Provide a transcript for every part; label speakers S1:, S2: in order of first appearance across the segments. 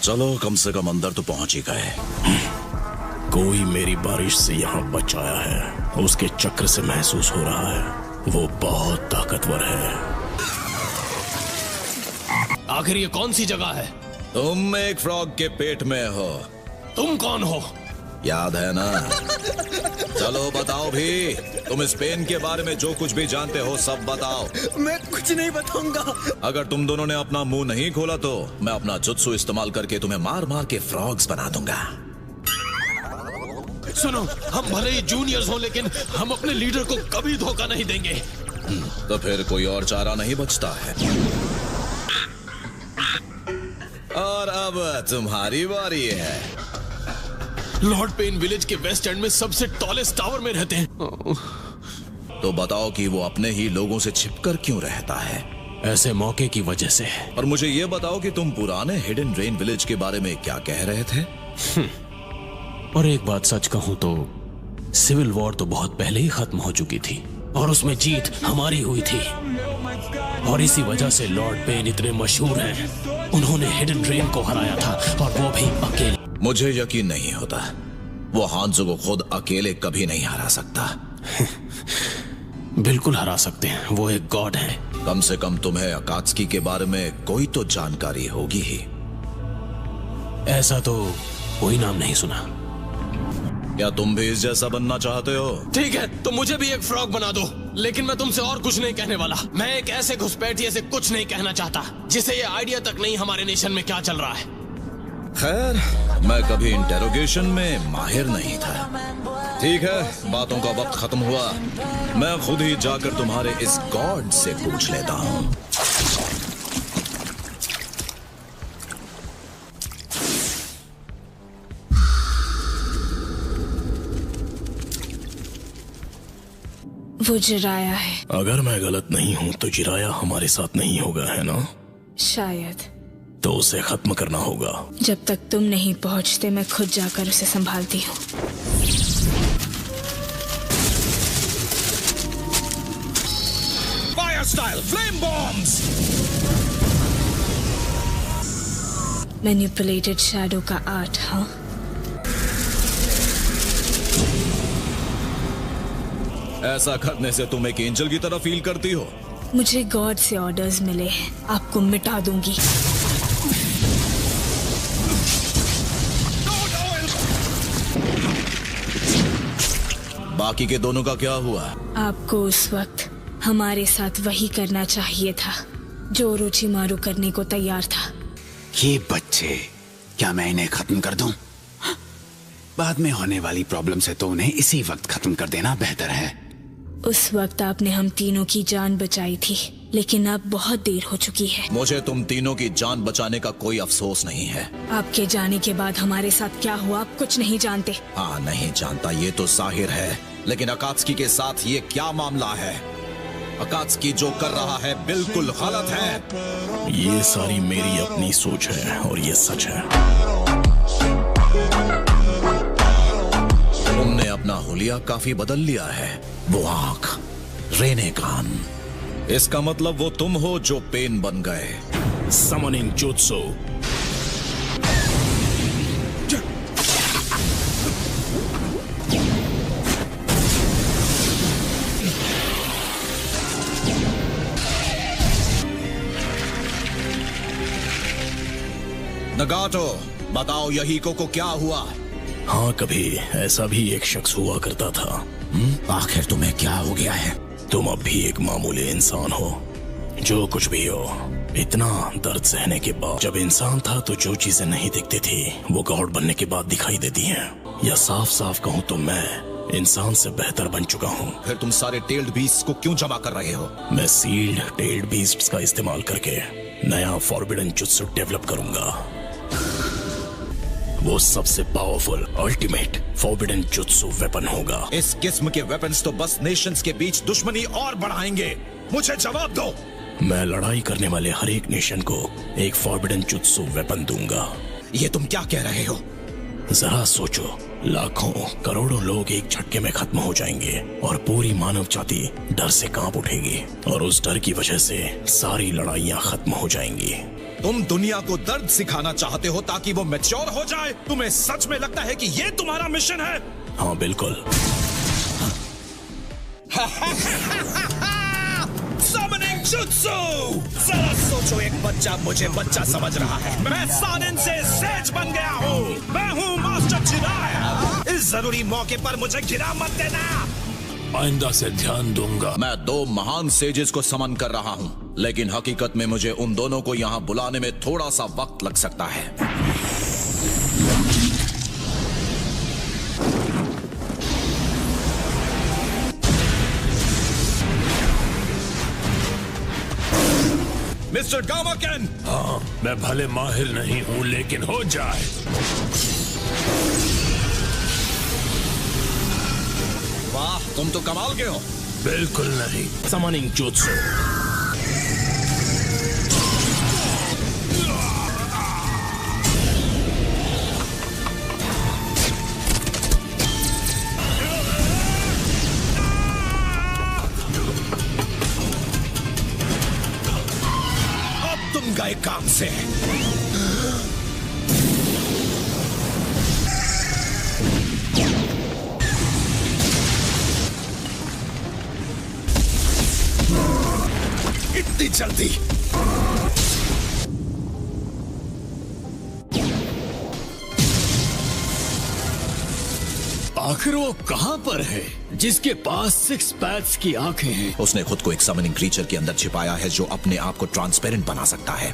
S1: चलो कम से कम अंदर तो पहुंच ही गए।
S2: कोई मेरी बारिश से यहाँ बच आया है, उसके चक्र से महसूस हो रहा है वो बहुत ताकतवर है।
S3: आखिर ये कौन सी जगह है?
S1: तुम एक फ्रॉग के पेट में हो।
S3: तुम कौन हो?
S1: याद है ना? चलो बताओ भी, तुम स्पेन के बारे में जो कुछ भी जानते हो सब बताओ।
S4: मैं कुछ नहीं बताऊंगा।
S1: अगर तुम दोनों ने अपना मुंह नहीं खोला तो मैं अपना जुत्सु इस्तेमाल करके तुम्हें मार मार के फ्रॉग्स बना दूंगा।
S3: सुनो, हम भले ही जूनियर्स हो लेकिन हम अपने लीडर को कभी धोखा नहीं देंगे।
S1: तो फिर कोई और चारा नहीं बचता है। और अब तुम्हारी बारी है।
S3: लॉर्ड पेन विलेज के वेस्ट एंड में सबसे टॉलेस्ट टावर में रहते हैं।
S1: तो बताओ कि वो अपने ही लोगों से छिपकर क्यों रहता है?
S3: ऐसे मौके की वजह से।
S1: और मुझे ये बताओ कि तुम पुराने हिडन रेन विलेज के बारे में क्या कह रहे थे?
S3: और एक बात सच कहूं तो सिविल वॉर तो बहुत पहले ही खत्म हो चुकी थी और उसमें जीत हमारी हुई थी। और इसी वजह से लॉर्ड पेन इतने मशहूर हैं। उन्होंने हिडन रेन को हराया था और वो भी अकेले।
S1: मुझे यकीन नहीं होता। वो हांजो को खुद अकेले कभी नहीं हरा सकता।
S3: बिल्कुल हरा सकते हैं, वो एक गॉड है।
S1: कम से कम तुम्हें अकात्सुकी के बारे में कोई तो जानकारी होगी ही।
S3: ऐसा तो कोई नाम नहीं सुना।
S1: क्या तुम भी इस जैसा बनना चाहते हो?
S3: ठीक है, तो मुझे भी एक फ्रॉग बना दो। लेकिन मैं तुमसे और कुछ नहीं कहने वाला। मैं एक ऐसे घुसपैठिए से कुछ नहीं कहना चाहता जिसे ये आइडिया तक नहीं हमारे नेशन में क्या चल रहा है।
S1: खैर, मैं कभी इंटेरोगेशन में माहिर नहीं था। ठीक है, बातों का वक्त खत्म हुआ। मैं खुद ही जाकर तुम्हारे इस गॉड से पूछ लेता हूँ।
S5: वो जिराया है।
S2: अगर मैं गलत नहीं हूं तो जिराया हमारे साथ नहीं होगा, है ना?
S5: शायद।
S2: तो उसे खत्म करना होगा।
S5: जब तक तुम नहीं पहुंचते मैं खुद जाकर उसे संभालती हूँ।
S1: Fire style flame bombs.
S5: Manipulated shadow का आर्ट। हाँ,
S1: ऐसा करने से तुम एक एंजल की तरह फील करती हो?
S5: मुझे गॉड से ऑर्डर्स मिले हैं। आपको मिटा दूंगी।
S1: बाकी के दोनों का क्या हुआ?
S5: आपको उस वक्त हमारे साथ वही करना चाहिए था जो ओरोचिमारू करने को तैयार था।
S4: ये बच्चे, क्या मैं इन्हें खत्म कर दूं? बाद में होने वाली प्रॉब्लम से तो उन्हें इसी वक्त खत्म कर देना बेहतर है।
S5: उस वक्त आपने हम तीनों की जान बचाई थी, लेकिन अब बहुत देर हो चुकी है।
S1: मुझे तुम तीनों की जान बचाने का कोई अफसोस नहीं है।
S5: आपके जाने के बाद हमारे साथ क्या हुआ आप कुछ नहीं जानते।
S1: हाँ, नहीं जानता ये तो जाहिर है, लेकिन अकात्सुकी के साथ ये क्या मामला है? अकात्सुकी जो कर रहा है बिल्कुल गलत है।
S2: ये सारी मेरी अपनी सोच है और ये सच है।
S1: तुमने अपना हुलिया काफी बदल लिया है। वो आंख, रेनेकान, इसका मतलब वो तुम हो जो पेन बन गए।
S2: Summoning jutsu.
S1: नगाटो, बताओ यहीको को क्या हुआ?
S2: हाँ, कभी ऐसा भी एक शख्स हुआ करता था।
S1: आखिर तुम्हें क्या हो गया है?
S2: तुम अब भी एक मामूली इंसान हो। जो कुछ भी हो, इतना दर्द सहने के बाद जब इंसान था तो जो चीजें नहीं दिखती थी वो गॉड बनने के बाद दिखाई देती हैं। या साफ साफ कहूँ तो मैं इंसान से बेहतर बन चुका हूँ।
S1: फिर तुम सारे टेल्ड बीस्ट को क्यों जमा कर रहे हो?
S2: मैं सील्ड टेल्ड बीस्ट्स का इस्तेमाल करके नया फॉरबिडन जुत्सु डेवलप करूंगा। वो सबसे powerful ultimate forbidden jutsu weapon होगा।
S1: इस किस्म के वेपन्स तो बस नेशंस के बीच दुश्मनी और बढ़ाएंगे। मुझे जवाब दो।
S2: मैं लड़ाई करने वाले हर एक नेशन को एक फॉरबिडन जुत्सु वेपन दूंगा।
S1: ये तुम क्या कह रहे हो?
S2: जरा सोचो, लाखों करोड़ों लोग एक झटके में खत्म हो जाएंगे और पूरी मानव जाति डर से कांप उठेगी और उस डर की वजह से सारी लड़ाइयां खत्म हो जाएंगी।
S1: तुम दुनिया को दर्द सिखाना चाहते हो ताकि वो मैच्योर हो जाए? तुम्हें सच में लगता है कि ये तुम्हारा मिशन है?
S2: हाँ बिल्कुल।
S1: Summoning Jutsu! जरा सोचो, एक बच्चा मुझे बच्चा समझ रहा है। मैं सानिन से सेज बन गया हूँ। मैं हूँ मास्टर जिराया। इस जरूरी मौके पर मुझे गिरा मत देना।
S2: आइंदा से ध्यान दूंगा।
S1: मैं 2 महान सेजेस को समन कर रहा हूँ, लेकिन हकीकत में मुझे उन दोनों को यहाँ बुलाने में थोड़ा सा वक्त लग सकता है। मिस्टर गामाकेन!
S2: हाँ, मैं भले माहिर नहीं हूँ, लेकिन हो जाए।
S1: वाह, तुम तो कमाल के हो।
S2: बिल्कुल नहीं। Summoning jutsu.
S1: अब तुम गए काम से। इतनी जल्दी?
S6: आखिर वो कहाँ पर है जिसके पास 6 पैड्स की आंखें हैं?
S1: उसने खुद को एक समनिंग क्रीचर के अंदर छिपाया है जो अपने आप को ट्रांसपेरेंट बना सकता है।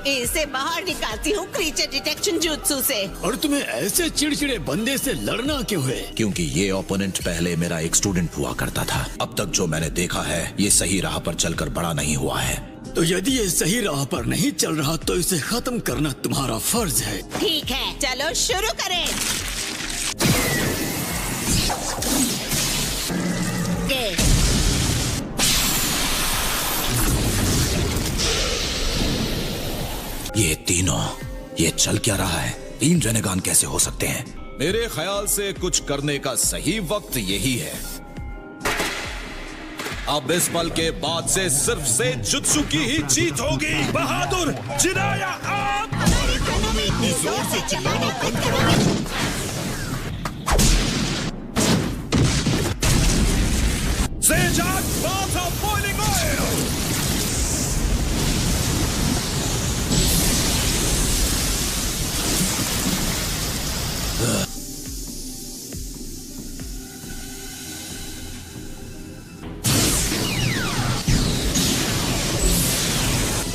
S7: इसे बाहर निकालती हूँ क्रीचर डिटेक्शन जुत्सु से।
S6: और तुम्हें ऐसे चिड़चिड़े बंदे से लड़ना क्यों है?
S1: क्योंकि ये ओपोनेंट पहले मेरा एक स्टूडेंट हुआ करता था। अब तक जो मैंने देखा है, ये सही राह पर चलकर बड़ा नहीं हुआ है।
S6: तो यदि ये सही राह पर नहीं चल रहा तो इसे खत्म करना तुम्हारा फर्ज है।
S7: ठीक है, चलो शुरू करें।
S1: ये तीनों, ये चल क्या रहा है? 3 रेनेगान कैसे हो सकते हैं? मेरे ख्याल से कुछ करने का सही वक्त यही है। अब इस पल के बाद से सिर्फ से जुत्सु की ही जीत होगी। बहादुर जिराया आप!
S7: हमारे कानों में इतनी जोर से चिल्लाना बंद करो।
S1: Sejak bath of boiling oil!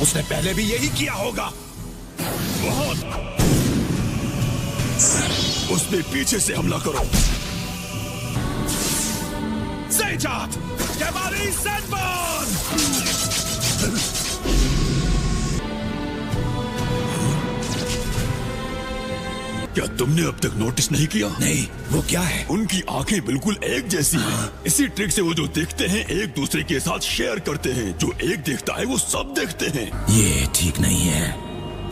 S1: उसने पहले भी यही किया होगा।
S2: बहुत। उसने पीछे से हमला करो।
S1: Sejak! Kemari Senbon!
S2: क्या तुमने अब तक नोटिस नहीं किया?
S1: नहीं, वो क्या है?
S2: उनकी आंखें बिल्कुल एक जैसी हैं। इसी ट्रिक से वो जो देखते हैं एक दूसरे के साथ शेयर करते हैं। जो एक देखता है वो सब देखते हैं।
S1: ये ठीक नहीं है।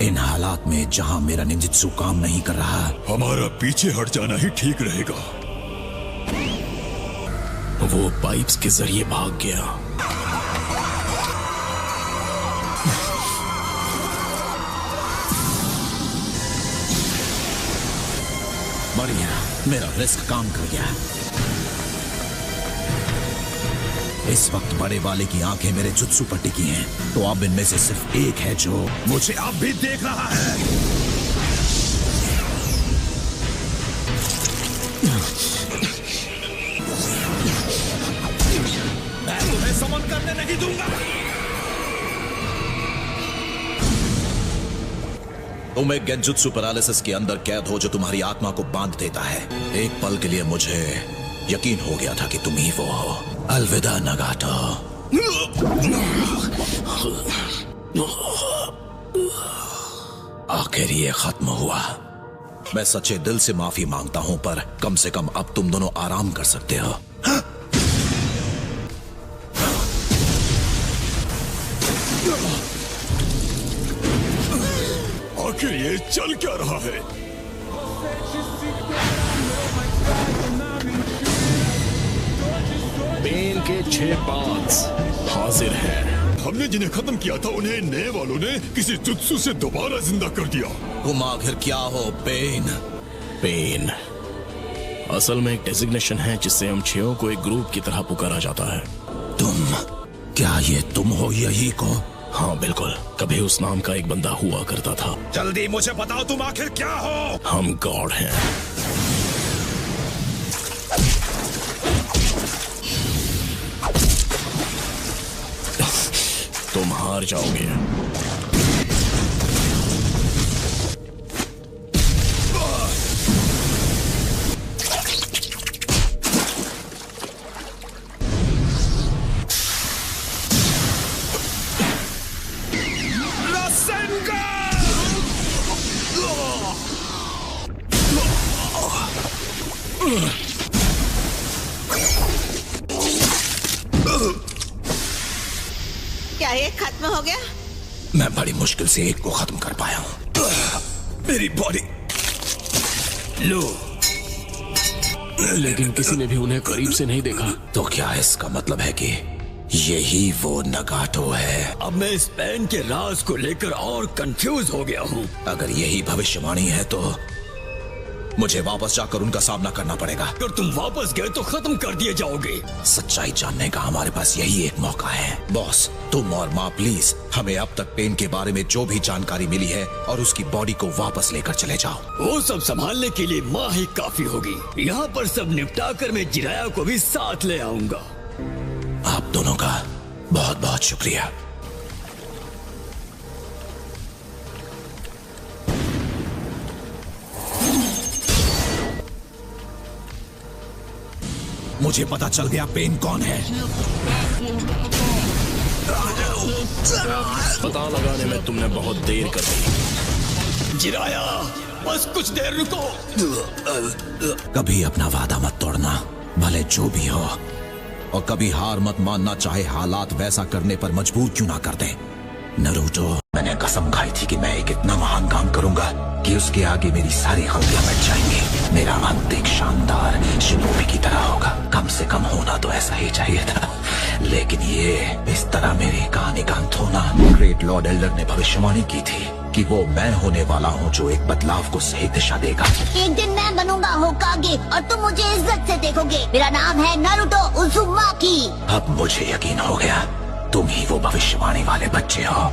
S1: इन हालात में जहां मेरा निंजित्सु काम नहीं कर रहा,
S2: हमारा पीछे हट जाना ही ठीक रहेगा।
S3: वो पाइप्स के जरिए भाग गया।
S1: बढ़िया, मेरा रिस्क काम कर गया। इस वक्त बड़े वाले की आंखें मेरे जुत्सु पर टिकी हैं, तो अब इनमें से सिर्फ एक है जो मुझे अब भी देख रहा है। मैं तुम्हें समन करने नहीं दूंगा। तुम एक गेंजुत्सु पैरालिसिस के अंदर कैद हो जो तुम्हारी आत्मा को बांध देता है। एक पल के लिए मुझे यकीन हो गया था कि तुम ही वो हो। अलविदा नगाटो। आखिर ये खत्म हुआ। मैं सच्चे दिल से माफी मांगता हूं, पर कम से कम अब तुम दोनों आराम कर सकते हो।
S2: आखिर ये चल क्या रहा है?
S3: पेन के 6 पांच हाजिर है।
S6: हमने जिन्हें खत्म किया था उन्हें नए वालों ने किसी जुत्सु से दोबारा जिंदा कर दिया।
S1: तुम आखिर क्या हो पेन?
S2: पेन असल में एक डेजिग्नेशन है जिससे हम छयों को एक ग्रुप की तरह पुकारा जाता है।
S1: तुम, क्या ये तुम हो यही को?
S2: हाँ बिल्कुल, कभी उस नाम का एक बंदा हुआ करता था।
S1: जल्दी मुझे बताओ तुम आखिर क्या हो?
S2: हम गॉड हैं। तुम हार जाओगे।
S7: क्या ये खत्म हो गया?
S1: मैं बड़ी मुश्किल से एक को खत्म कर पाया हूं। मेरी बॉडी
S3: लो, लेकिन किसी ने भी उन्हें करीब से नहीं देखा।
S1: तो क्या इसका मतलब है कि यही वो नगाटो है?
S6: अब मैं इस पेन के राज को लेकर और कंफ्यूज हो गया हूँ।
S1: अगर यही भविष्यवाणी है तो मुझे वापस जाकर उनका सामना करना पड़ेगा।
S6: अगर तुम वापस गए तो खत्म कर दिए जाओगे।
S1: सच्चाई जानने का हमारे पास यही एक मौका है। बॉस, तुम और माँ प्लीज हमें अब तक पेन के बारे में जो भी जानकारी मिली है और उसकी बॉडी को वापस लेकर चले जाओ।
S6: वो सब संभालने के लिए माँ ही काफी होगी। यहाँ पर सब निपटा कर मैं जिराया को भी साथ ले आऊंगा।
S1: आप दोनों का बहुत बहुत शुक्रिया। मुझे पता चल गया पेन कौन है।
S2: पता लगाने में तुमने बहुत देर कर दी।
S6: जिराया, बस कुछ देर रुको।
S1: कभी अपना वादा मत तोड़ना, भले जो भी हो, और कभी हार मत मानना, चाहे हालात वैसा करने पर मजबूर क्यों ना कर दे। नारुतो, मैंने कसम खाई थी कि मैं एक इतना महान काम करूंगा कि उसके आगे मेरी सारी गलतियां मिट जाएंगी। मेरा अंत एक शानदार शिनोबी की तरह होगा। कम से कम होना तो ऐसा ही चाहिए था, लेकिन ये इस तरह मेरी कहानी का अंत होना। ग्रेट लॉर्ड एल्डर ने भविष्यवाणी की थी कि वो मैं होने वाला हूँ जो एक बदलाव को सही दिशा देगा।
S8: एक दिन मैं बनूंगा होकागे और तुम मुझे इज्जत से देखोगे। मेरा नाम है नारुतो उज़ुमाकी।
S1: अब मुझे यकीन हो गया, तुम ही वो भविष्यवाणी वाले बच्चे हो।